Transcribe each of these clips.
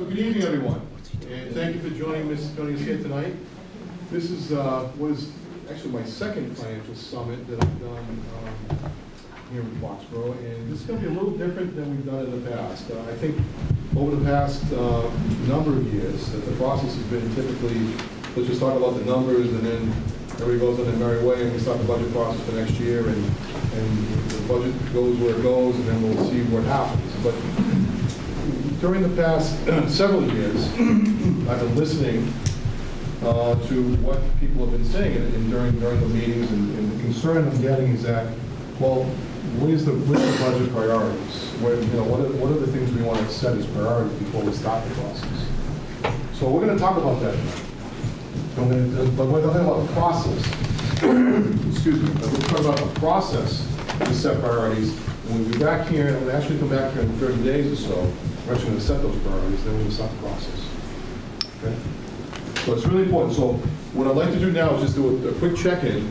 So good evening, everyone, and thank you for joining us here tonight. This is was actually my second financial summit that I've done here in Foxboro, and this is going to be a little different than we've done in the past. I think over the past number of years, that the process has been typically, let's just talk about the numbers, and then everybody goes on their merry way, and we start the budget process for next year, and the budget goes where it goes, and then we'll see what happens. But during the past several years, I've been listening to what people have been saying and during the meetings, and the concern I'm getting is that, well, where's the budget priorities? What are the things we want to set as priorities before we start the process? So we're going to talk about that tonight. But we're talking about the process. Excuse me. But we're talking about the process to set priorities. When we'll be back here, and we'll actually come back here in 30 days or so, we're actually going to set those priorities, then we'll start the process. Okay? So it's really important. So what I'd like to do now is just do a quick check-in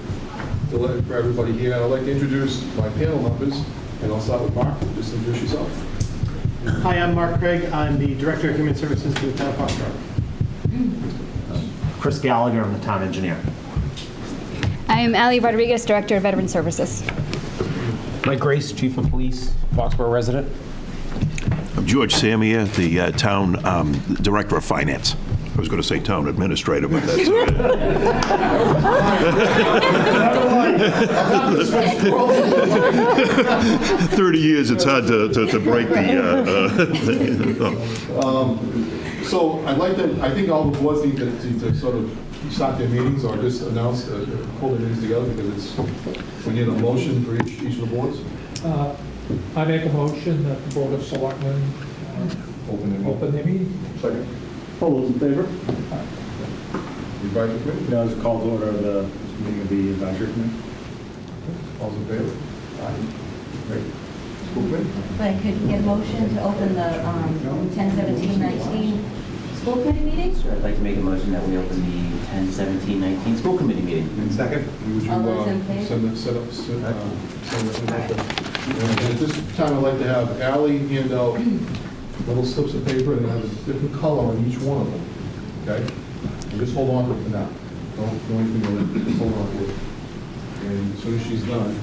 for everybody here. And I'd like to introduce my panel members, and I'll start with Mark. Just introduce yourself. Hi, I'm Mark Craig. I'm the Director of Human Services for the Town of Foxborough. Chris Gallagher, I'm the Town Engineer. I am Ali Rodriguez, Director of Veteran Services. Mike Grace, Chief of Police, Foxborough resident. I'm George Samia, the Town Director of Finance. I was going to say Town Administrator, but that's all right. 30 years, it's hard to break the... So I think all the boards need to sort of start their meetings or just announce, pull their meetings together, because we need a motion for each of the boards. I make a motion that the Board of Selectmen open their meeting. Second. All those in favor? Advisory committee? No, it's called to order the meeting of the advisory committee. All in favor? Aye. Great. School committee? If I could get a motion to open the 10-17-19 school committee meeting? Sure, I'd like to make a motion that we open the 10-17-19 school committee meeting. Second. Would you All those in favor? set up? And at this time, I'd like to have Ally hand out little slips of paper and have a different color on each one of them. Okay? And just hold on to it for now. Don't do anything with it. Just hold on to it. And as soon as she's done.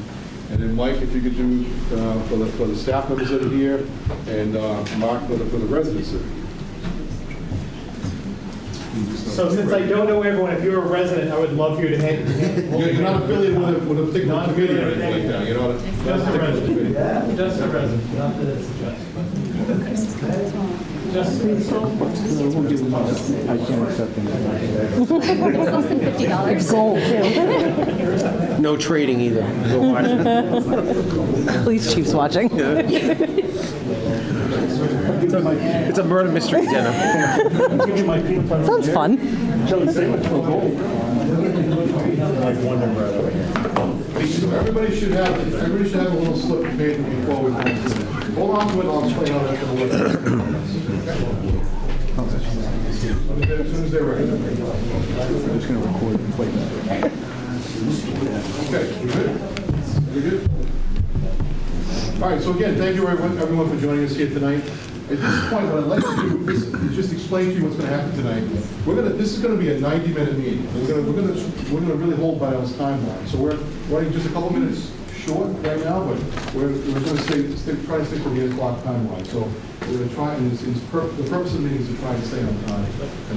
And then Mike, if you could do for the staff members that are here, and Mark for the residents that are here. So since I don't know everyone, if you're a resident, I would love for you to hand. You're not affiliated with a particular committee or anything like that. You're not Just a resident. Just a resident. Not that it's just. I can't accept It's less than $50. No trading either. Go watch it. Police chief's watching. It's a murder mystery dinner. Sounds fun. So everybody should have a little slip of paper before we go. Hold on to it, I'll explain how that's going to work. As soon as they're ready. I'm just going to record and play that. Okay, we good? We good? All right, so again, thank you everyone for joining us here tonight. At this point, what I'd like to do is just explain to you what's going to happen tonight. This is going to be a 90-minute meeting. We're going to really hold by those timelines. So we're running just a couple minutes short right now, but we're going to try to stick with the 8 o'clock timeline. So we're going to try, and the purpose of the meeting is to try and stay on time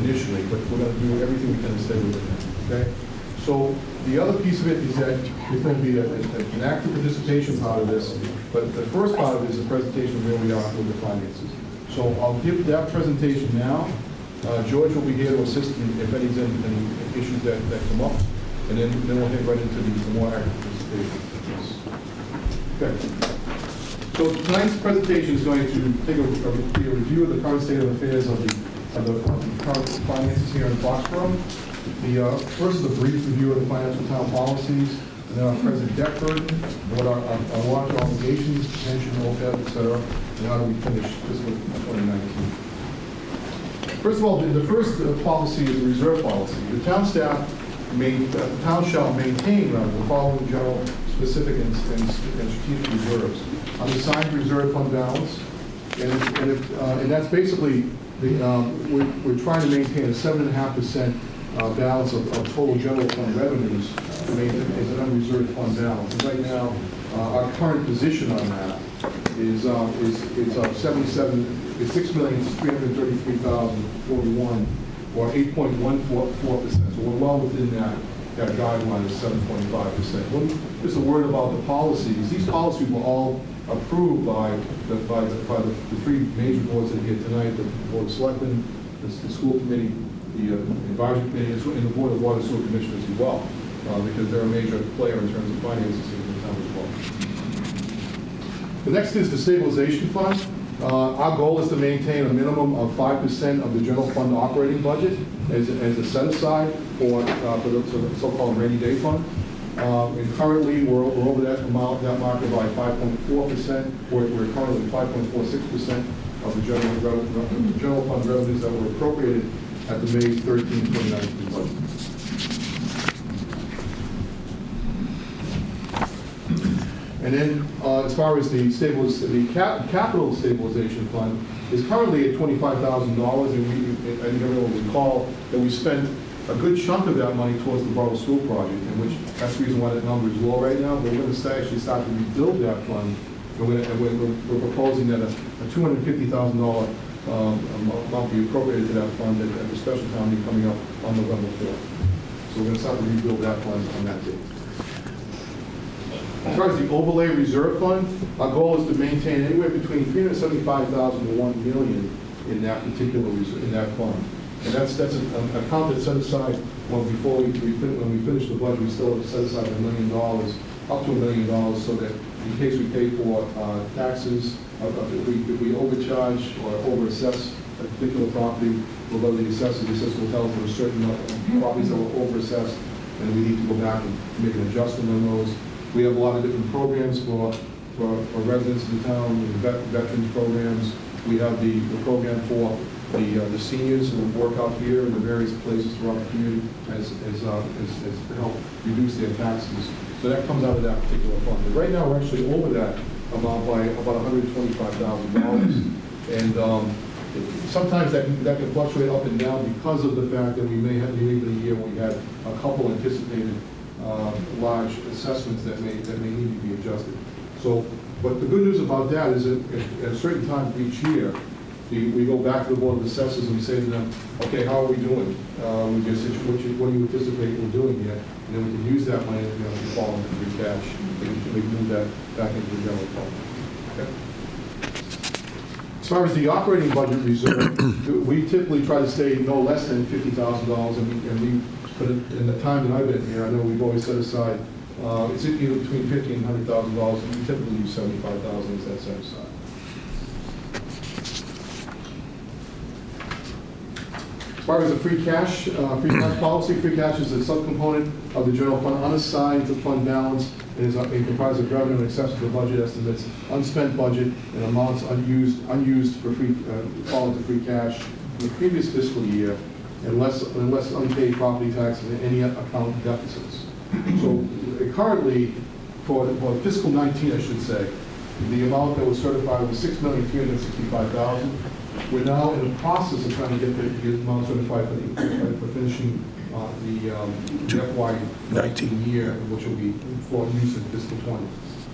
initially, but we're going to do everything we can to stay within that. Okay? So the other piece of it is that there's going to be an active participation part of this, but the first part of it is a presentation of where we are with the finances. So I'll give that presentation now. George will be here to assist if any issues that come up, and then we'll head right into the more active participation. Okay. So tonight's presentation is going to take a review of the current state of affairs of the current finances here in Foxborough. First is a brief review of the financial town policies, and then our present debt burden, what our large obligations, pension, OPEB, et cetera, and how do we finish fiscal 2019. First of all, the first policy is a reserve policy. The town staff the town shall maintain the following general, specific, and strategic reserves: unassigned reserve fund balance, and that's basically We're trying to maintain a 7.5% balance of total general fund revenues to maintain as an unreserved fund balance. And right now, our current position on that is $6,333,041, or 8.14%. So we're well within that guideline of 7.5%. Just a word about the policies. These policies were all approved by the three major boards that are here tonight: the Board of Selectmen, the school committee, the advisory committee, and the Board of Water and Sewer Commissioners as well, because they're a major player in terms of finances in the town as well. The next is the Stabilization Fund. Our goal is to maintain a minimum of 5% of the general fund operating budget as a set aside for the so-called rainy day fund. And currently, we're over that amount, that market by 5.4%. We're currently 5.46% of the general fund revenues that were appropriated at the May 13, 2019 budget. And then, as far as the capital stabilization fund is currently at $25,000, and I think everyone will recall that we spent a good chunk of that money towards the Borough School project, and that's the reason why that number is low right now. But we're going to actually start to rebuild that fund, and we're proposing that a $250,000 amount be appropriated to that fund at the special town meeting coming up on November 4th. So we're going to start to rebuild that fund on that date. As far as the overlay reserve fund, our goal is to maintain anywhere between $375,000 to $1 million in that particular in that fund, and that's an account that's set aside when we finish the budget. We still have set aside $1 million, up to $1 million, so that in case we pay for taxes, if we overcharge or overassess a particular property, we'll go to the assessor. The assessor will tell us there are certain properties that were overassessed, and we need to go back and make an adjustment on those. We have a lot of different programs for residents in the town, veterans programs. We have the program for the seniors who work out here in the various places throughout the community as to help reduce their taxes. So that comes out of that particular fund. But right now, we're actually over that amount by about $125,000. And sometimes that can fluctuate up and down because of the fact that we may have a year where we had a couple anticipated large assessments that may need to be adjusted. So, but the good news about that is that at a certain time each year, we go back to the Board of Assessors and we say to them, okay, how are we doing? What do you anticipate we're doing here? And then we can use that money to fall into free cash. We can move that back into the general fund. Okay. As far as the operating budget reserve, we typically try to stay no less than $50,000, and we but in the time that I've been here, I know we've always set aside, it's either between $50,000 and $100,000, and we typically use $75,000 as that set aside. As far as the free cash policy, free cash is a subcomponent of the general fund, unassigned to fund balance, and is comprised of revenue in excess of the budget estimates, unspent budget, and amounts unused for fall into free cash in the previous fiscal year, unless unpaid property tax and any account deficits. So currently, for fiscal 19, I should say, the amount that was certified was $6,365,000. We're now in the process of trying to get the amount certified for finishing the FY19 year, which will be for use in fiscal 20.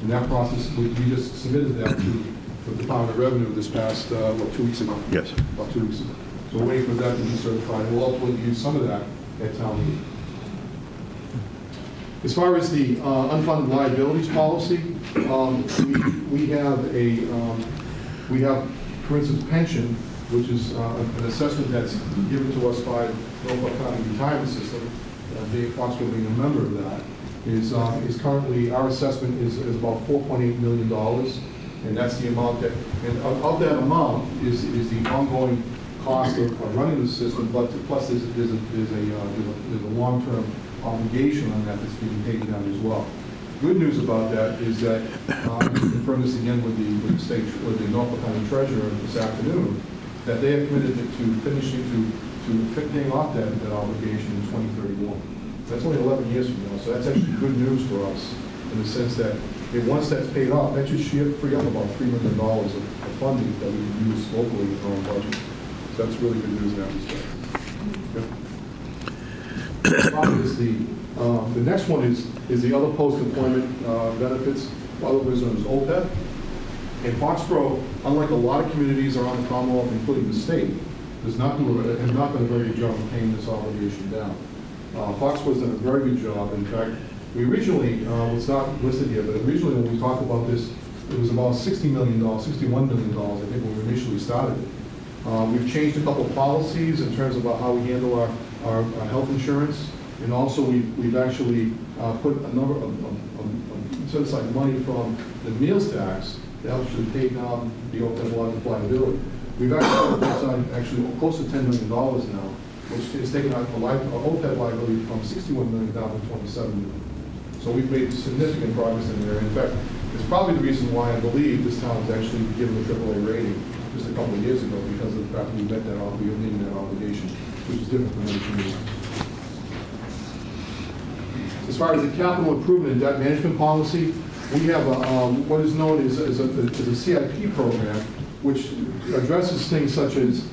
In that process, we just submitted that to the Department of Revenue this past 2 weeks ago. Yes. About 2 weeks ago. So we're waiting for that to be certified. We'll ultimately use some of that at town meeting. As far as the unfunded liabilities policy, we have, for instance, pension, which is an assessment that's given to us by Norfolk County Retirement System. Dave Foxborough being a member of that, is currently, our assessment is about $4.8 million, and that's the amount that, and of that amount is the ongoing cost of running the system, but plus there's a long-term obligation on that that's being taken out as well. Good news about that is that I confirmed this again with the Norfolk County Treasurer this afternoon, that they have committed to paying off that obligation in 2031. That's only 11 years from now, so that's actually good news for us in the sense that once that's paid off, that should free up about $3 million of funding that we can use locally in our own budget. So So that's really good news in that respect. The next one is the other post-employment benefits, otherwise known as OPEB. And Foxborough, unlike a lot of communities around the Commonwealth, including the state, has not done a very good job of paying this obligation down. Foxborough's done a very good job. In fact, we originally, it's not listed here, but originally when we talked about this, it was about $60 million, $61 million, I think, when we initially started it. We've changed a couple of policies in terms of how we handle our health insurance, and also we've actually put a number of set aside money from the meals tax to actually pay down the OPEB liability. We've actually put aside close to $10 million now, which is taking out the OPEB liability from $61 million down to $27 million. So we've made significant progress in there. In fact, it's probably the reason why I believe this town was actually given a AAA rating just a couple of years ago, because of the fact that we met that, we were meeting that obligation, which is different from other communities. As far as the capital improvement and debt management policy, we have what is known as a CIP program, which addresses things such as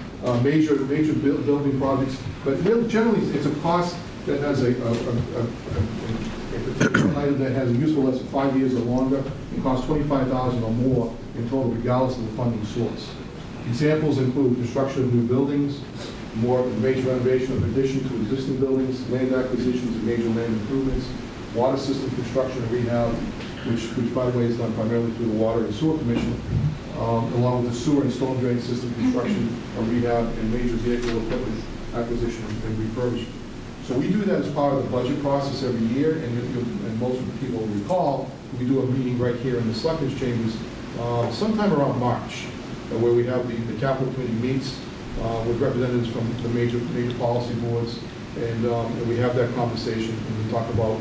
major building projects, but really generally it's a cost that has a particular item that has a useful life of 5 years or longer. It costs $25,000 or more in total, regardless of the funding source. Examples include construction of new buildings, more major renovation or addition to existing buildings, land acquisitions and major land improvements, water system construction and rehab, which by the way is done primarily through the Water and Sewer Commission, along with the sewer and storm drain system construction or rehab and major vehicle equipment acquisition and refurbishment. So we do that as part of the budget process every year, and most of the people will recall, we do a meeting right here in the Selectmen's Chambers sometime around March, where we have the capital committee meets with representatives from the major policy boards, and we have that conversation, and we talk about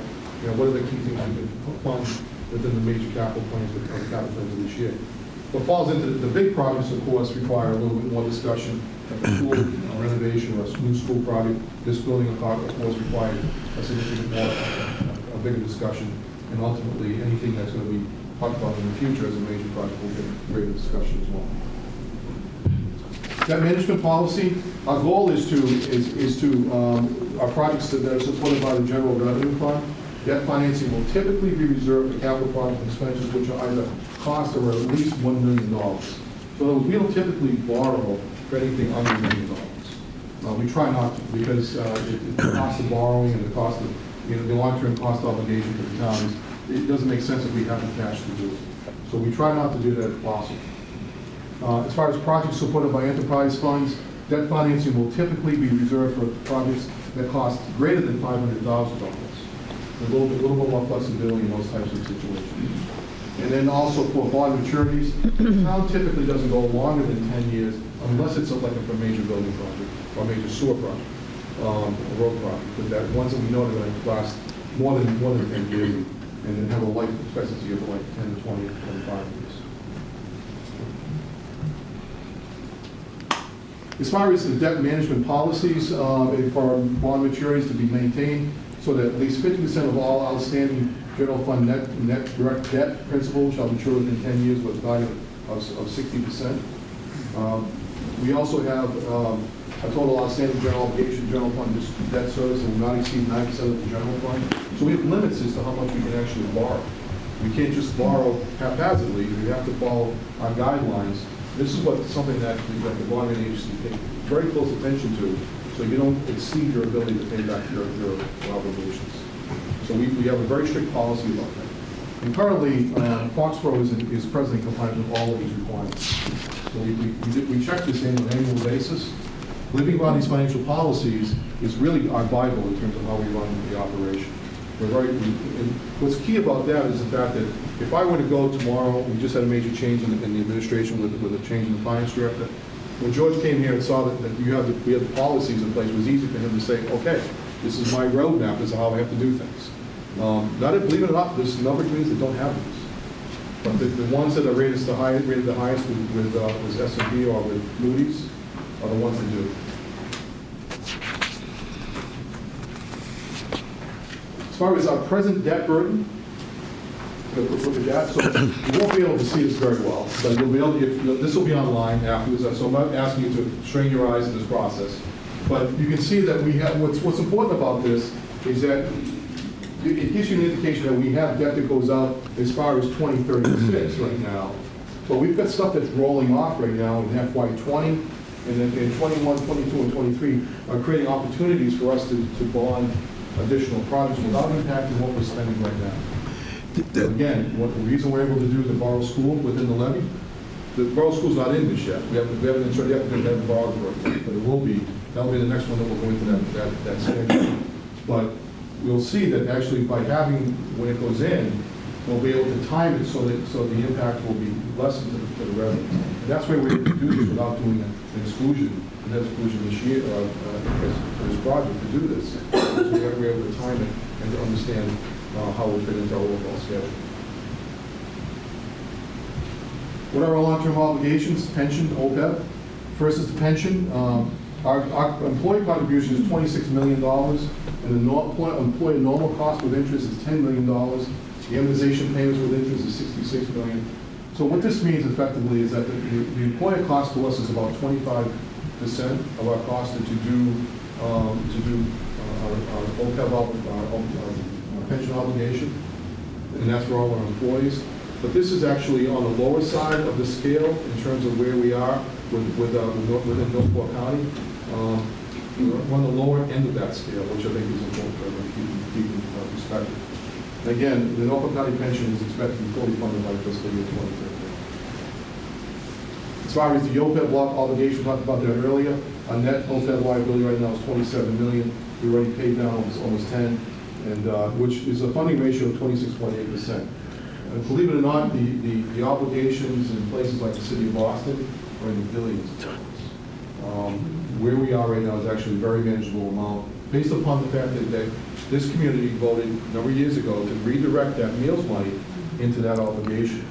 what are the key things we can fund within the major capital plans of the capital plans of this year. What falls into the big projects, of course, require a little bit more discussion. Like a school renovation or a new school project, this building, of course, requires a significant more, a bigger discussion, and ultimately anything that's going to be talked about in the future as a major project will get greater discussion as well. Debt management policy, our goal is to our projects that are supported by the General Revenue Fund. Debt financing will typically be reserved for capital project expenses which are either cost or at least $1 million. So we don't typically borrow for anything under $1 million. We try not to, because the cost of borrowing and the cost of the long-term cost obligation for the town it doesn't make sense if we have the cash to do it. So we try not to do that if possible. As far as projects supported by enterprise funds, debt financing will typically be reserved for projects that cost greater than $500,000. A little bit more flexibility in those types of situations. And then also for bond maturities, the town typically doesn't go longer than 10 years unless it's like a major building project or major sewer project, a road project. But that ones that we know are going to last more than 10 years and then have a life expectancy of like 10 to 20, 25 years. As far as the debt management policies for bond maturities to be maintained, so that at least 50% of all outstanding general fund net direct debt principal shall mature within 10 years with a value of 60%. We also have a total outstanding general obligation general fund debt service that will not exceed 9% of the general fund. So we have limits as to how much we can actually borrow. We can't just borrow haphazardly. We have to follow our guidelines. This is something that the bond agency pays very close attention to, so you don't exceed your ability to pay back your obligations. So we have a very strict policy about that. And currently, Foxborough is presently compliant with all of these requirements. So we check this on an annual basis. Living by these financial policies is really our Bible in terms of how we run the operation. And what's key about that is the fact that if I were to go tomorrow, we just had a major change in the administration with a change in the finance director. When George came here and saw that we have the policies in place, it was easy for him to say, okay, this is my roadmap, this is how I have to do things. Believe it or not, there's a number of communities that don't have this. But the ones that are rated the highest with S&P or with Moody's are the ones that do. As far as our present debt burden, look at that. So you won't be able to see this very well, but you'll be able to, this will be online afterwards, so I'm not asking you to strain your eyes in this process. But you can see that we have, what's important about this is that it gives you an indication that we have debt that goes out as far as 2036 right now. But we've got stuff that's rolling off right now in FY20, and then in 21, 22, and 23 are creating opportunities for us to bond additional projects without impacting what we're spending right now. So again, the reason we're able to do the borough school within the levy, the borough school's not in this yet. We haven't inserted yet, we haven't borrowed for it, but it will be. That'll be the next one that will go into that schedule. But we'll see that actually by having, when it goes in, we'll be able to time it so the impact will be lessened to the revenue. And that's why we're able to do this without doing an exclusion this year for this project to do this. So we're able to time it and to understand how we fit into our overall schedule. What are our long-term obligations? Pension, OPEB. First is the pension. Our employee contribution is $26 million, and the employee normal cost with interest is $10 million. The amortization payments with interest is $66 million. So what this means effectively is that the employer cost to us is about 25% of our cost to do our OPEB, our pension obligation, and that's for all our employees. But this is actually on the lower side of the scale in terms of where we are within Norfolk County. We're on the lower end of that scale, which I think is important for keep in perspective. Again, the Norfolk County pension is expected to be fully funded by fiscal year 2013. As far as the OPEB obligation, we talked about that earlier. Our net OPEB liability right now is $27 million. We already paid down almost 10, and which is a funding ratio of 26.8%. Believe it or not, the obligations in places like the city of Boston are in the billions of dollars. Where we are right now is actually a very manageable amount, based upon the fact that this community voted a number of years ago to redirect that meals money into that obligation.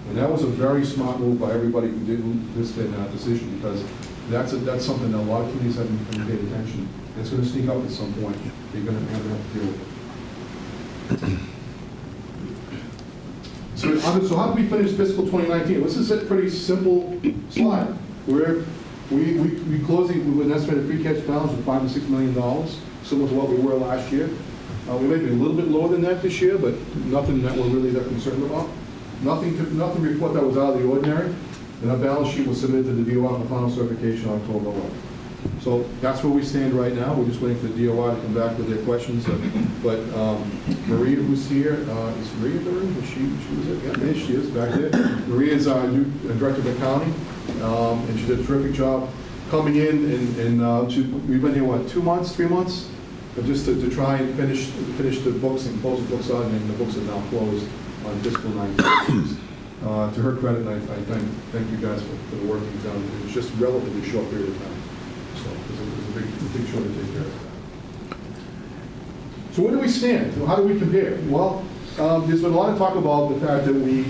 And that was a very smart move by everybody who did participate in that decision, because that's something that a lot of communities haven't paid attention. It's going to sneak up at some point. You're going to have to deal with it. So how do we finish fiscal 2019? This is a pretty simple slide. We're closing with an estimated free cash balance of $5 to $6 million, similar to what we were last year. We may be a little bit lower than that this year, but nothing that we're really that concerned about. Nothing to report that was out of the ordinary. And our balance sheet was submitted to the DOR for final certification on October 11th. So that's where we stand right now. We're just waiting for the DOR to come back with their questions. But Maria, who's here, is Maria in the room? She was it? Yeah, there she is, back there. Maria is our new director of accounting, and she did a terrific job coming in. And we've been here, what, 2 months, 3 months? But just to try and finish the books and close the books out, and the books are now closed on fiscal 19. To her credit, I thank you guys for the work you've done. It's just a relatively short period of time. So there's a big show to take care of that. So where do we stand? How do we compare? Well, there's been a lot of talk about the fact that we,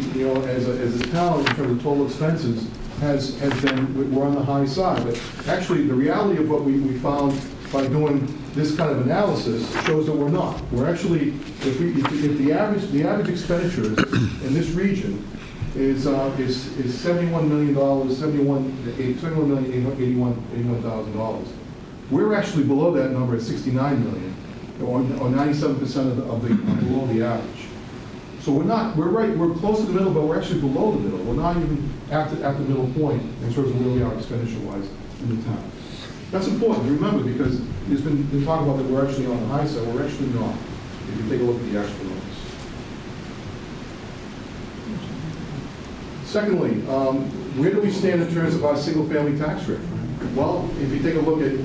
as a town, in terms of total expenses, has been, we're on the high side. But actually, the reality of what we found by doing this kind of analysis shows that we're not. We're actually, if the average expenditures in this region is $71 million, $71,881,000. We're actually below that number at $69 million, or 97% of the below the average. So we're close to the middle, but we're actually below the middle. We're not even at the middle point in terms of where we are expenditure-wise in the town. That's important to remember, because there's been talk about that we're actually on the high side. We're actually not, if you take a look at the actual numbers. Secondly, where do we stand in terms of our single-family tax rate? Well, if you take a look at,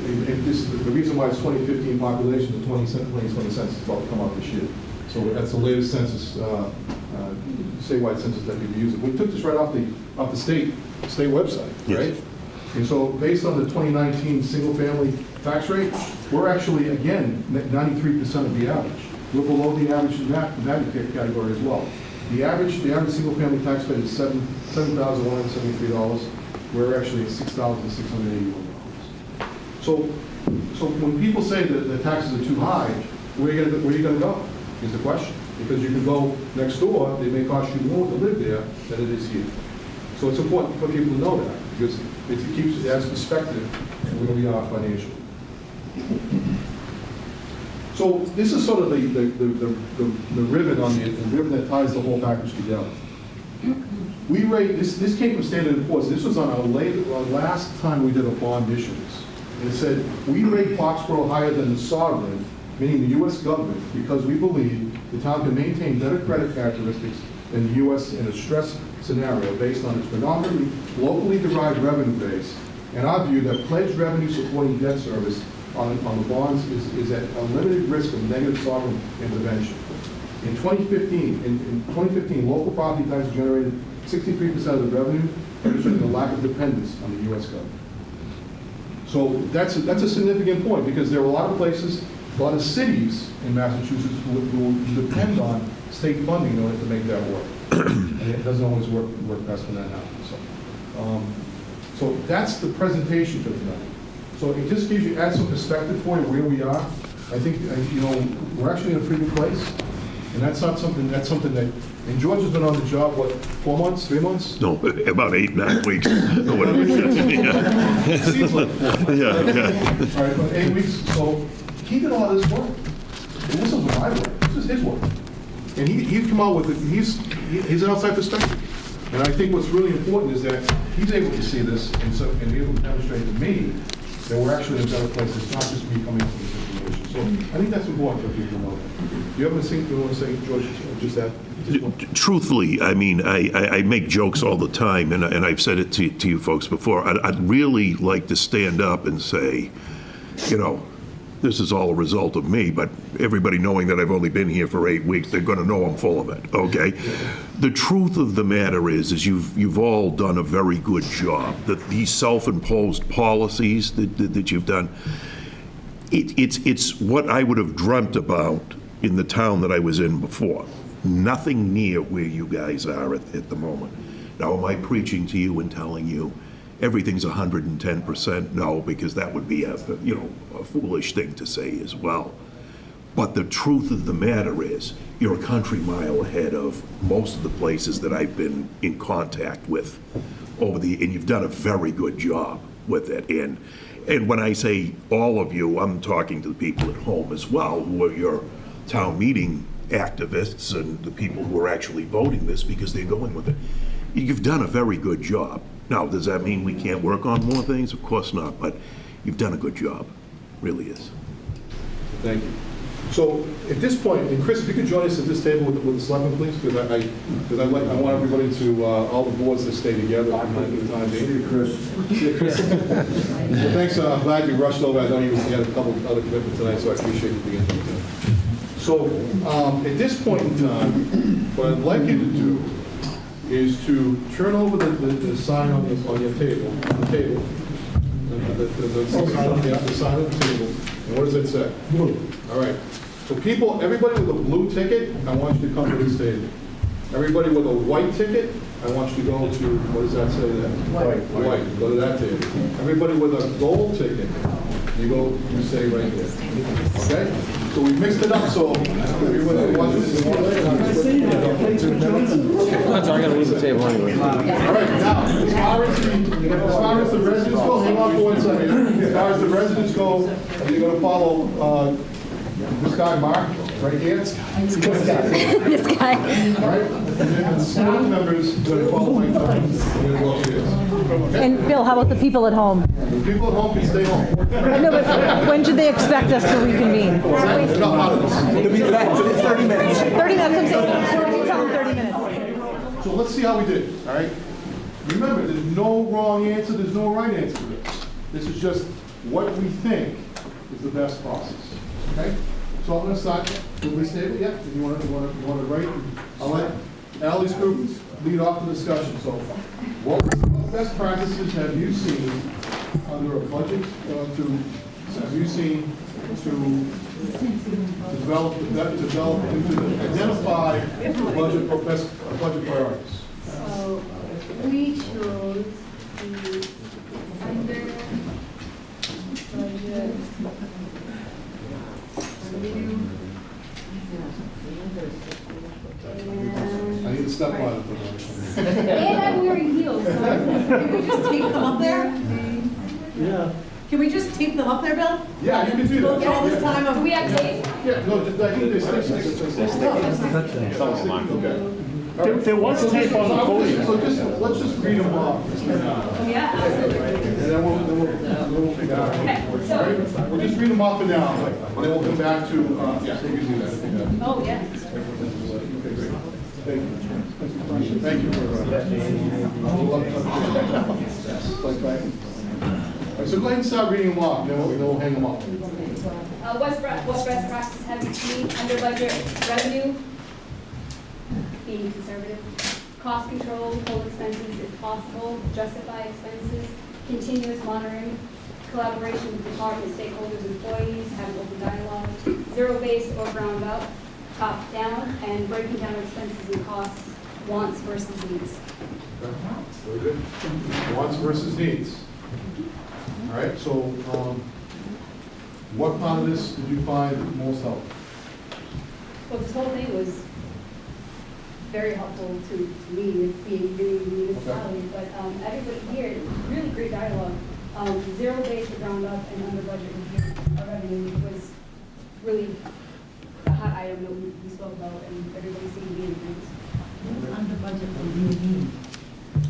the reason why it's 2015 population is 20 census is about to come out this year. So that's the latest census, statewide census that we've used. We took this right off the state website, right? Yes. And so based on the 2019 single-family tax rate, we're actually, again, 93% of the average. We're below the average in that category as well. The average single-family tax rate is $7,173. We're actually at $6,681. So when people say that the taxes are too high, where are you going to go? Is the question. Because you can go next door, it may cost you more to live there than it is here. So it's important for people to know that, because it keeps it as perspective where we are financially. So this is sort of the ribbon on the ribbon that ties the whole package together. We rate, this came from Standard & Poor's. This was on our last time we did a bond issuance. And it said, we rate Foxborough higher than the sovereign, meaning the U.S. government, because we believe the town can maintain better credit characteristics than the U.S. in a stress scenario based on its predominantly locally derived revenue base, and our view that pledged revenue supporting debt service on the bonds is at a limited risk of negative sovereign intervention. In 2015, local property taxes generated 63% of the revenue, demonstrating the lack of dependence on the U.S. government. So that's a significant point, because there are a lot of places, a lot of cities in Massachusetts who depend on state funding in order to make that work. And it doesn't always work best when that happens. So that's the presentation for tonight. So it just gives you, adds some perspective for you where we are. I think, we're actually in a pretty good place. And that's something that, and George has been on the job, what, 4 months, 3 months? No, about 8, 9 weeks. Or whatever. It seems like 4 months. Yeah. All right, but 8 weeks, so he did all this work. And this isn't my work, this is his work. And he's come out with it, he's an outside perspective. And I think what's really important is that he's able to see this and be able to demonstrate to me that we're actually in a better place. It's not just me coming from this information. So I think that's important for people to know. Do you have anything you want to say, George, just that? Truthfully, I mean, I make jokes all the time, and I've said it to you folks before. I'd really like to stand up and say, this is all a result of me, but everybody knowing that I've only been here for 8 weeks, they're going to know I'm full of it, okay? The truth of the matter is you've all done a very good job. That these self-imposed policies that you've done, it's what I would have dreamt about in the town that I was in before. Nothing near where you guys are at the moment. Now, am I preaching to you and telling you everything's 110%? No, because that would be a foolish thing to say as well. But the truth of the matter is, you're a country mile ahead of most of the places that I've been in contact with and you've done a very good job with it. And when I say all of you, I'm talking to the people at home as well, who are your town meeting activists and the people who are actually voting this because they're going with it. You've done a very good job. Now, does that mean we can't work on more things? Of course not, but you've done a good job. Really is. Thank you. So at this point, and Chris, if you could join us at this table with the selectmen, please, because I want everybody to, all the boards to stay together from time to time. See you, Chris. See you, Chris. Well, thanks. I'm glad you rushed over. I know you had a couple other commitments tonight, so I appreciate you being here. So at this point in time, what I'd like you to do is to turn over the sign on your table, the sign on the table, and what does it say? Blue. All right. So people, everybody with a blue ticket, I want you to come to this table. Everybody with a white ticket, I want you to go to, what does that say there? White. Go to that table. Everybody with a gold ticket, you stay right there. Okay? So we mixed it up, so everybody watches this more later. That's all, I gotta leave the table anyway. All right, now, as far as the residents go, hang on for 1 second. As far as the residents go, you're going to follow this guy, Mark, right here. This guy. All right? And then the staff members are going to follow my time. We're going to go upstairs. Okay? And Bill, how about the people at home? The people at home can stay home. No, but when should they expect us to reconvene? They're not out of this. It'll be back in 30 minutes. 30 minutes, I'm saying, tell them 30 minutes. So let's see how we did, all right? Remember, there's no wrong answer, there's no right answer to this. This is just what we think is the best process, okay? So I'm going to start with this table. Yeah, if you want to write, I'll let Ally's group lead off the discussion. So what best practices have you seen under a budget have you seen to develop, to identify budget priorities? So we chose the under budget review I need to step on it for that. And I'm wearing heels, so. Can we just tape them up there? Yeah. Can we just tape them up there, Bill? Yeah, you can do that. We'll get all this time of. Do we have tape? Yeah, no, just, I think they stick. Okay. There was tape on the podium. So just, let's just read them off. Oh, yeah, absolutely. And then we'll pick it up. Okay, All so, right? We'll just read them off and down, and then we'll come back to, yeah, we can do that. oh, yeah. Thank you so go ahead and start reading them off, then we'll hang them up. What's best practice have you seen under budget revenue? Being conservative. Cost control, hold expenses if possible, justify expenses, continuous monitoring, collaboration with department stakeholders, employees, have open dialogue, zero-based or ground up, top down, and breaking down expenses and costs, wants versus needs. Very good. Wants versus needs. All right, so what part of this did you find most helpful? Well, this whole thing was very helpful to me, with being really municipality, but everybody here, really great dialogue. Zero base or ground up and under budget review, our revenue was really a hot item that we spoke about, and everybody seemed to be in agreement. Under budget, what do you mean?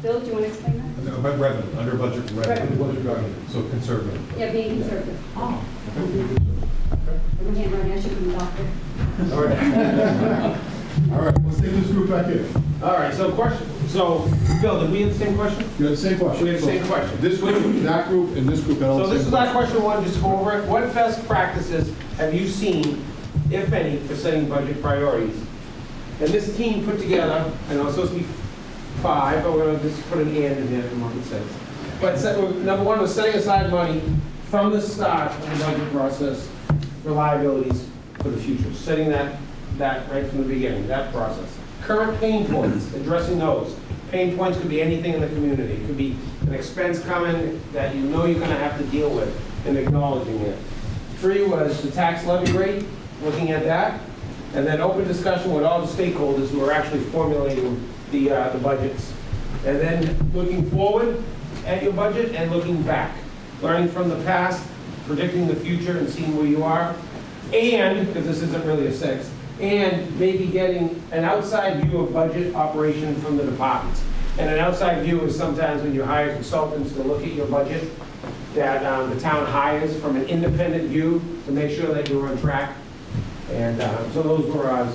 Bill, do you want to explain that? Revenue, under budget revenue, so conservative. Yeah, being conservative. Oh. I can't run, I should be a doctor. All right. All right, let's take this group back in. All right, so question, so, Bill, did we have the same question? You had the same question. We had the same question. This group, that group, and this group had all So the this same is our question. question one, just go over it. What best practices have you seen, if any, for setting budget priorities? And this team put together, I know it's supposed to be 5, but we're gonna just put an and in there for monkey sense. But number 1 was setting aside money from the start of the budget process for liabilities for the future. Setting that right from the beginning, that process. Current pain points, addressing those. Pain points could be anything in the community. It could be an expense coming that you know you're gonna have to deal with and acknowledging it. 3 was the tax levy rate, looking at that. And then open discussion with all the stakeholders who are actually formulating the budgets. And then looking forward at your budget and looking back. Learning from the past, predicting the future and seeing where you are. And, because this isn't really a 6, and maybe getting an outside view of budget operation from the departments. And an outside view is sometimes when you hire consultants to look at your budget, that the town hires from an independent view to make sure that you're on track. And so those were our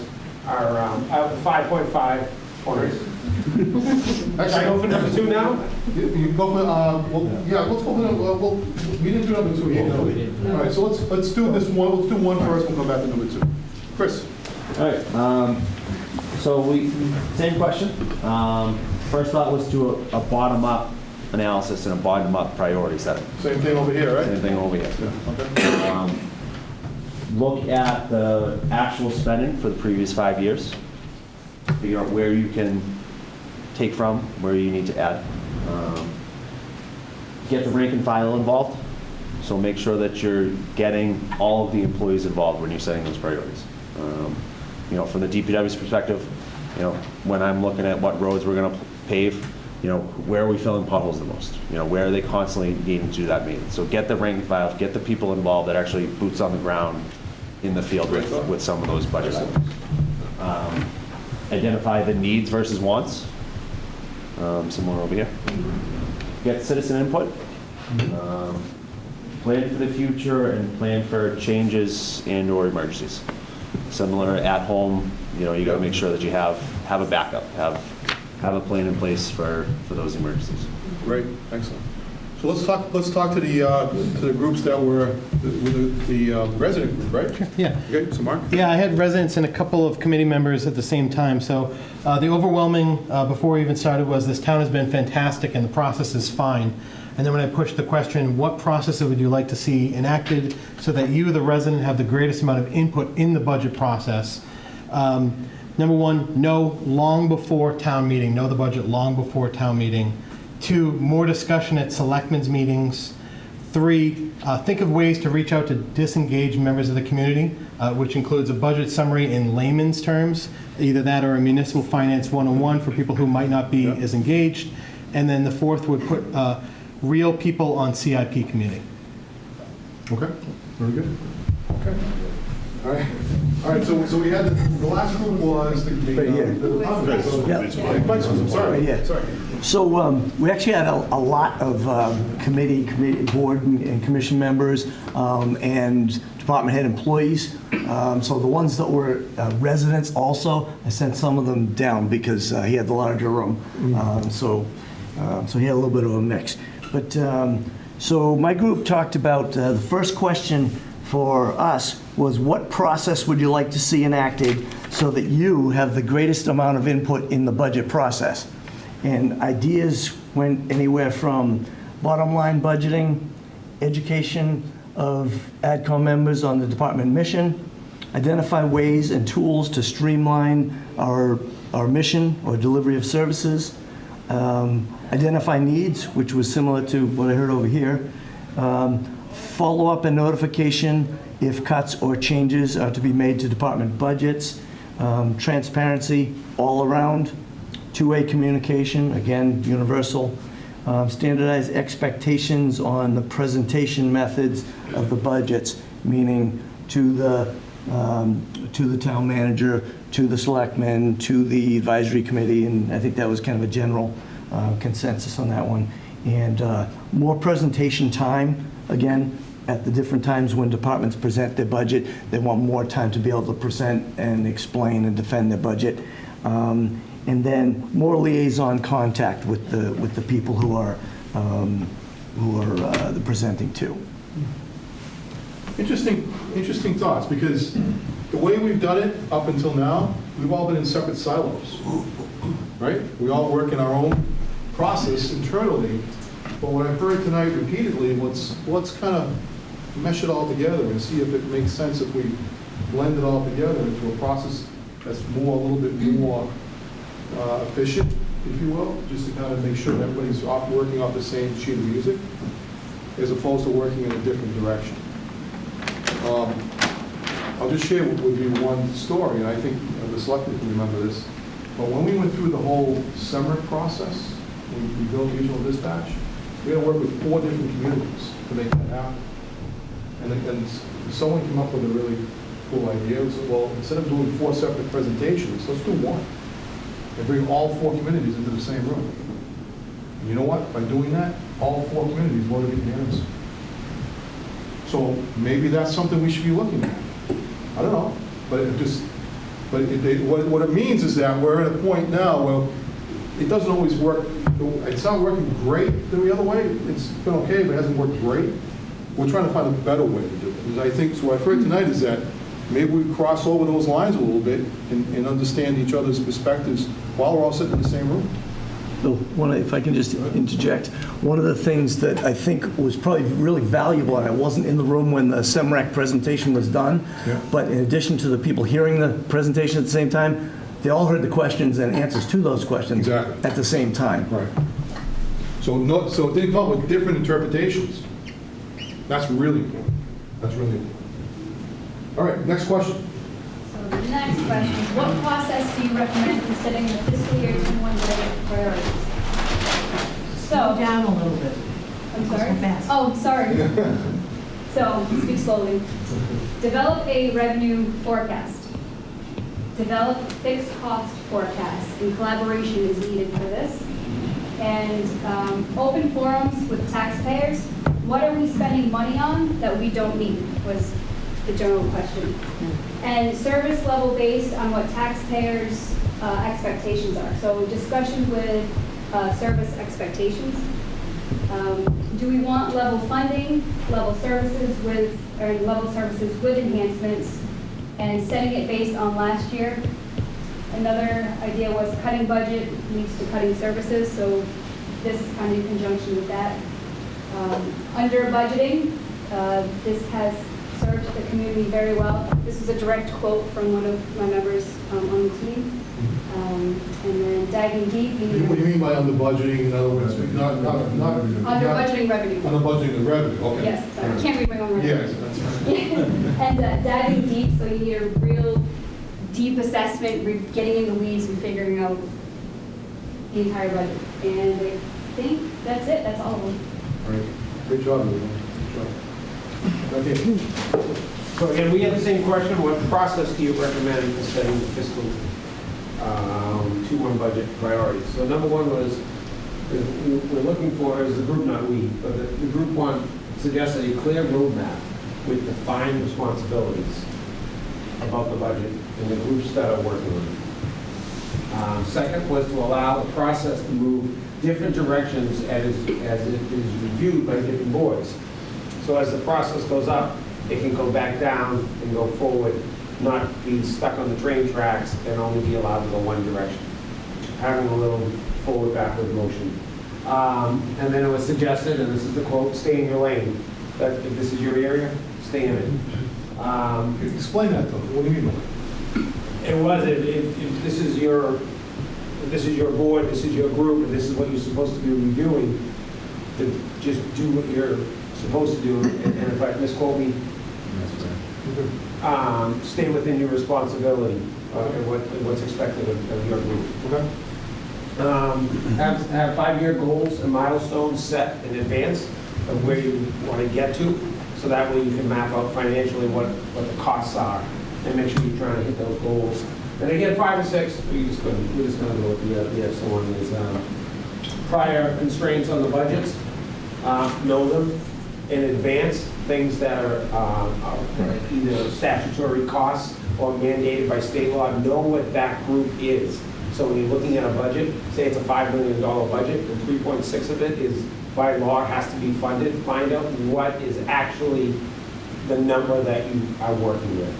5.5 pointers. Should I go for number 2 now? You go for, well, yeah, let's go for, well, we didn't do number 2 yet. No, we didn't. All right, so let's do this one, let's do 1 first, we'll come back to number 2. Chris? All right, so same question. First thought was do a bottom-up analysis and a bottom-up priority setting. Same thing over here, right? Same thing over here. Okay. Look at the actual spending for the previous 5 years. Figure out where you can take from, where you need to add. Get the rank and file involved. So make sure that you're getting all of the employees involved when you're setting those priorities. From the DPW's perspective, when I'm looking at what roads we're going to pave, where are we filling potholes the most? Where are they constantly needing to do that maintenance? So get the rank and file, get the people involved that actually boots on the ground in the field with some of those budget items. Identify the needs versus wants. Similar over here. Get citizen input. Plan for the future and plan for changes and/or emergencies. Similar at home, you got to make sure that you have a backup, have a plan in place for those emergencies. Great, excellent. So let's talk to the groups that were the resident group, right? Sure, yeah. Okay, so Mark? Yeah, I had residents and a couple of committee members at the same time. So the overwhelming, before we even started, was this town has been fantastic and the process is fine. And then when I pushed the question, what process would you like to see enacted so that you, the resident, have the greatest amount of input in the budget process? Number 1, know long before town meeting. Know the budget long before town meeting. 2, more discussion at selectmen's meetings. 3, think of ways to reach out to disengaged members of the community, which includes a budget summary in layman's terms, either that or a municipal finance 101 for people who might not be as engaged. And then the 4th would put real people on CIP community. Okay, very good. Okay. All right, so we had, the last group was the department. I'm sorry. Yeah. Sorry. So we actually had a lot of committee board and commission members and department head employees. So the ones that were residents also, I sent some of them down because he had the larger room. So he had a little bit of a mix. But so my group talked about the first question for us was, what process would you like to see enacted so that you have the greatest amount of input in the budget process? And ideas went anywhere from bottom line budgeting, education of AdCom members on the department mission, identify ways and tools to streamline our mission or delivery of services, identify needs, which was similar to what I heard over here, follow-up and notification if cuts or changes are to be made to department budgets, transparency all around, two-way communication, again, universal, standardized expectations on the presentation methods of the budgets, meaning to the town manager, to the selectmen, to the advisory committee, and I think that was kind of a general consensus on that one. And more presentation time, again, at the different times when departments present their budget, they want more time to be able to present and explain and defend their budget. And then more liaison contact with the people who are the presenting to. Interesting thoughts, because the way we've done it up until now, we've all been in separate silos, right? We all work in our own process internally, but what I've heard tonight repeatedly, let's kind of mesh it all together and see if it makes sense if we blend it all together into a process that's a little bit more efficient, if you will, just to kind of make sure that everybody's working off the same sheet of music, as opposed to working in a different direction. I'll just share with you one story, and I think the selectmen can remember this. But when we went through the whole SEMRIC process, when we built regional dispatch, we had to work with 4 different communities to make that happen. And someone came up with a really cool idea. It said, well, instead of doing 4 separate presentations, let's do one. And bring all 4 communities into the same room. And you know what? By doing that, all 4 communities voted unanimously. So maybe that's something we should be looking at. I don't know, but what it means is that we're at a point now where it doesn't always work. It's not working great the other way. It's been okay, but it hasn't worked great. We're trying to find a better way to do it. And I think, so what I've heard tonight is that maybe we cross over those lines a little bit and understand each other's perspectives while we're all sitting in the same room. So if I can just interject, one of the things that I think was probably really valuable, and I wasn't in the room when the SEMRAC presentation was done, but in addition to the people hearing the presentation at the same time, they all heard the questions and answers to those questions at the same time. Right. So it didn't come up with different interpretations. That's really important. That's really important. All right, next question. So the next question is, what process do you recommend for setting the fiscal year 21 budget priorities? So Down a little bit. I'm sorry? So fast. Oh, sorry. So speak slowly. Develop a revenue forecast. Develop fixed cost forecasts, and collaboration is needed for this. And open forums with taxpayers. What are we spending money on that we don't need was the general question. And service level based on what taxpayers' expectations are. So discussion with service expectations. Do we want level funding, level services with enhancements, and setting it based on last year? Another idea was cutting budget leads to cutting services, so this is kind of in conjunction with that. Under budgeting, this has served the community very well. This is a direct quote from one of my members on the team. And then diving deep, What do you mean by under budgeting? In other words, not under budgeting revenue. under budgeting the revenue, okay. Yes, sorry, I can't read my own writing. Yes, that's right. And diving deep, so you need a real deep assessment, getting in the weeds and figuring out the entire budget. And I think that's it, that's all of them. All right. Great job, everyone. Good job. Okay. So again, we have the same question. What process do you recommend for setting the fiscal 2-1 budget priorities? So number one was, we're looking for, as a group, not we, but the group one suggested a clear roadmap with defined responsibilities about the budget and the groups that are working on it. Second was to allow the process to move different directions as it is reviewed by different boards. So as the process goes up, it can go back down and go forward, not be stuck on the train tracks and only be allowed to go one direction. Having a little forward, backward motion. And then it was suggested, and this is the quote, stay in your lane. That if this is your area, stay in it. Explain that though. What do you mean by that? It was, if this is your board, this is your group, and this is what you're supposed to be reviewing, to just do what you're supposed to do, and if I misquote me, stay within your responsibility and what's expected of your group. Okay. Have 5-year goals and milestones set in advance of where you want to get to, so that way you can map out financially what the costs are and make sure you're trying to hit those goals. And again, 5 and 6, we're just going to go with the next one is prior constraints on the budgets. Know them in advance, things that are either statutory costs or mandated by state law. Know what that group is. So when you're looking at a budget, say it's a $5 million budget, and 3.6 of it is by law has to be funded. Find out what is actually the number that you are working with.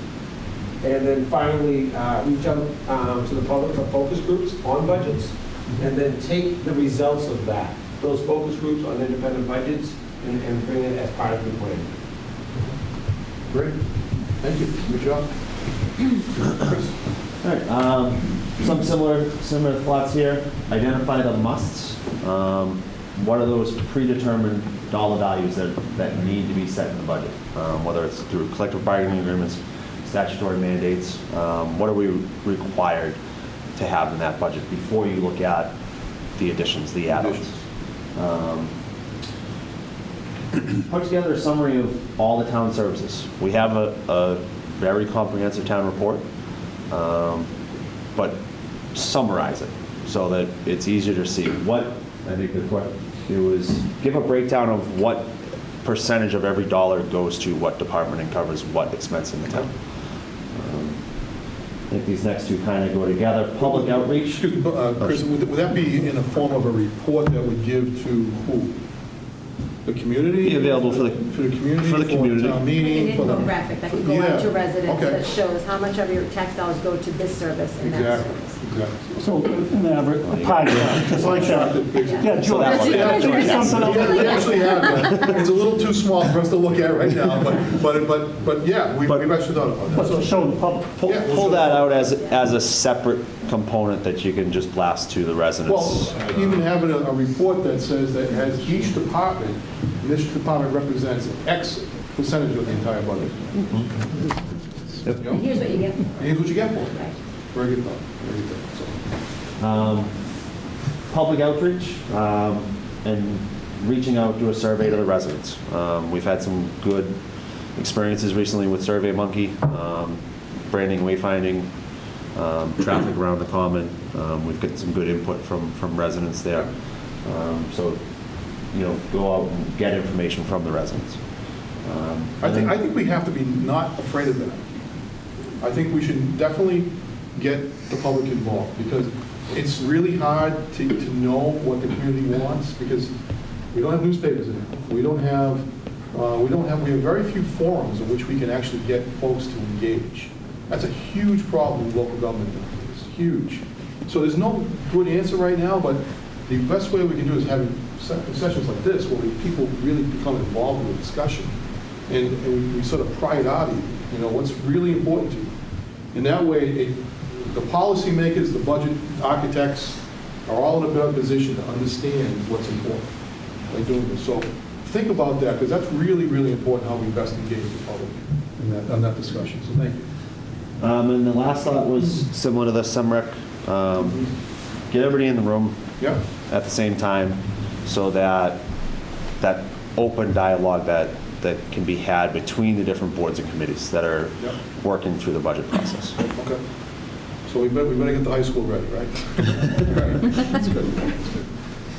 And then finally, reach out to the public for focus groups on budgets, and then take the results of that, those focus groups on independent budgets, and bring it as part of the plan. Great. Thank you. Good job. Chris? All right, some similar thoughts here. Identify the musts. What are those predetermined dollar values that need to be set in the budget? Whether it's through collective bargaining agreements, statutory mandates, what are we required to have in that budget before you look at the additions, the add-ons? Put together a summary of all the town services. We have a very comprehensive town report, but summarize it so that it's easier to see. What I think it was give a breakdown of what percentage of every dollar goes to what department and covers what expense in the town. I think these next two kind of go together. Public outreach. Excuse me, Chris, would that be in the form of a report that would give to who? The community? Be available for the community? for the community. town meeting? An For the- infographic that can go Yeah, out to residents okay. that shows how much of your tax dollars go to this service and that Exactly, service. exactly. So, an average, a pie chart, just like that. Yeah, So that one. George, yeah, George, something We else. actually have that. It's a little too small for us to look at right now, but yeah, we've actually thought about that. But So- to show the public. Yeah, we'll Pull show- that out as a separate component that you can just blast to the Well, residents. even having a report that says that has each department, and this department represents X percentage of the entire budget. You know? And here's what you get. And here's what you get for it. Very good thought, very good thought. Public outreach and reaching out to a survey to the residents. We've had some good experiences recently with SurveyMonkey, branding, wayfinding, traffic around the common. We've got some good input from residents there. So, go out and get information from the residents. I think we have to be not afraid of that. I think we should definitely get the public involved, because it's really hard to know what the community wants, because we don't have newspapers in it. We have very few forums in which we can actually get folks to engage. That's a huge problem in local government. It's huge. So there's no good answer right now, but the best way we can do is having sessions like this, where people really become involved in the discussion. and we sort of pry it out of you, you know, what's really important to you. And that way, the policymakers, the budget architects are all in a better position to understand what's important by doing this. So think about that, because that's really, really important how we best engage the public on that discussion. So thank you. And the last thought was similar to the SEMREC. Get everybody in the room Yeah. at the same time so that that open dialogue that can be had between the different boards and committees that are Yep. working through the budget process. Okay. So we better get the high school ready, right? Right. That's good. That's good.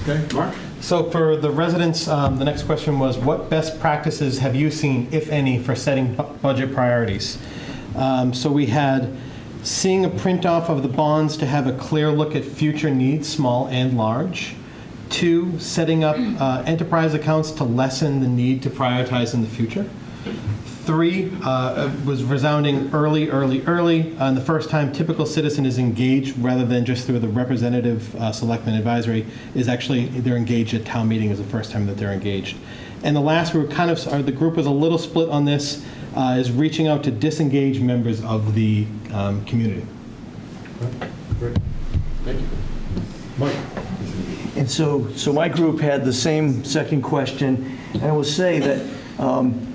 Okay, Mark? So for the residents, the next question was, what best practices have you seen, if any, for setting budget priorities? So we had seeing a print off of the bonds to have a clear look at future needs, small and large. 2, setting up enterprise accounts to lessen the need to prioritize in the future. 3 was resounding early. And the first time typical citizen is engaged rather than just through the representative selectman advisory is actually they're engaged at town meeting is the first time that they're engaged. And the last, we were kind of, the group was a little split on this, is reaching out to disengaged members of the community. Great. Thank you. Mike? And so my group had the same second question, and I will say that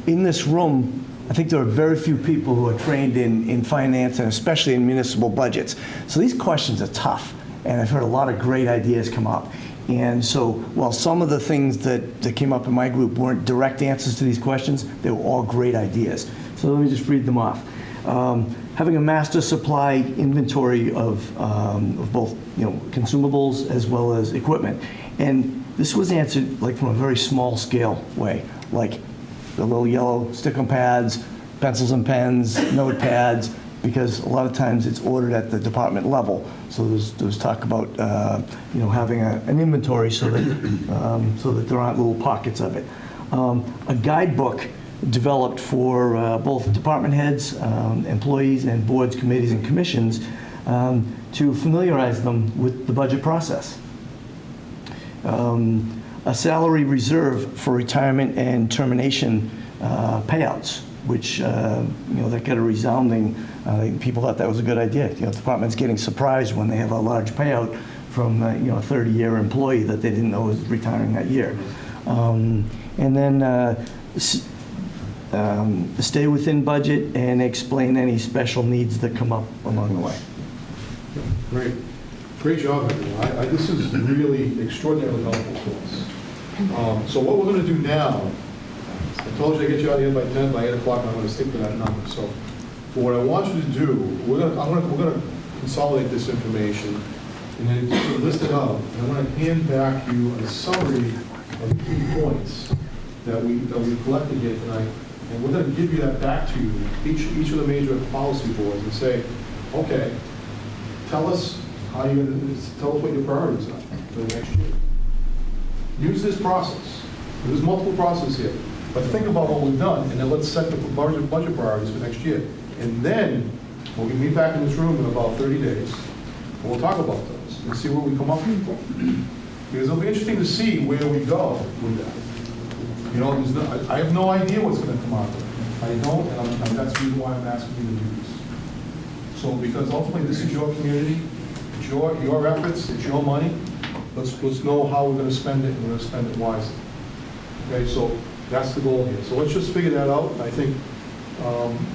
in this room, I think there are very few people who are trained in finance and especially in municipal budgets. So these questions are tough, and I've heard a lot of great ideas come up. And so while some of the things that came up in my group weren't direct answers to these questions, they were all great ideas. So let me just read them off. Having a master supply inventory of both, you know, consumables as well as equipment. And this was answered like from a very small scale way, like the little yellow stick-on pads, pencils and pens, notepads, because a lot of times it's ordered at the department level. So there's talk about you know, having an inventory so that there aren't little pockets of it. A guidebook developed for both department heads, employees, and boards, committees, and commissions to familiarize them with the budget process. A salary reserve for retirement and termination payouts, which you know, that got a resounding. People thought that was a good idea. You know, departments getting surprised when they have a large payout from you know, a 30-year employee that they didn't know was retiring that year. And then stay within budget and explain any special needs that come up along the way. Great. Great job, everyone. This is really extraordinarily helpful to us. So what we're going to do now, I told you I'd get you out of here by 10, by 8 o'clock, and I'm going to stick to that number. So what I want you to do, we're going to consolidate this information and then list it out. And I'm going to hand back you a summary of the key points that we collected here tonight. And we're going to give you that back to you, each of the major policy boards, and say, okay, tell us how you're going to tell us what your priorities are for the next year. Use this process. There's multiple processes here, but think about what we've done, and then let's set the budget priorities for next year. And then we'll meet back in this room in about 30 days, and we'll talk about those and see where we come up with. Because it'll be interesting to see where we go with that. You know, I have no idea what's going to come out of it. I don't, and that's the reason why I'm asking you to do this. So, because ultimately this is your community, it's your efforts, it's your money. Let's know how we're going to spend it, and we're going to spend it wisely. Okay, so that's the goal here. So let's just figure that out. And I think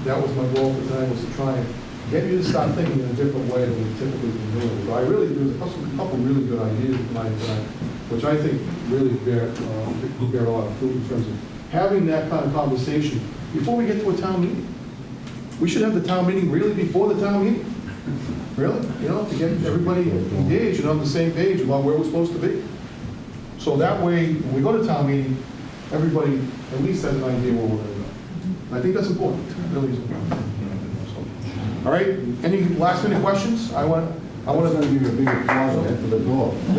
that was my goal for tonight, was to try and get you to start thinking in a different way than we typically been doing. But there's a couple really good ideas tonight, which I think really bear a lot of fruit in terms of having that kind of conversation before we get to a town meeting. We should have the town meeting really before the town meeting. Really, you know, to get everybody engaged and on the same page about where we're supposed to be. So that way, when we go to town meeting, everybody at least has an idea where we're going to go. And I think that's important. It really is important. So, all right. Any last minute questions? I want to give you a big applause for the door. I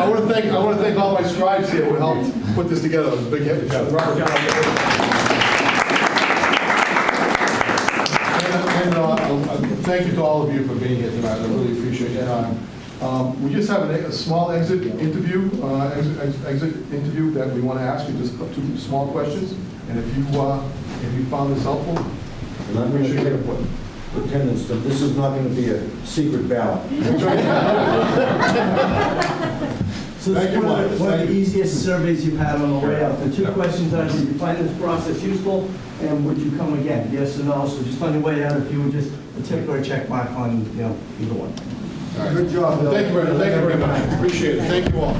want to thank all my scribes here who helped put this together. It was a big hit. And thank you to all of you for being here tonight. I really appreciate your time. We just have a small exit interview that we want to ask you, just 2 small questions. And if you found this helpful, And I'm going to get attendance, that this is not going to be a secret ballot. So this is one of the easiest surveys you've had on the way out. The 2 questions are, did you find this process useful, and would you come again? Yes or no? So just on your way out, if you would just a tick or a check mark on, either one. Good job. Thank you very much. Appreciate it. Thank you all.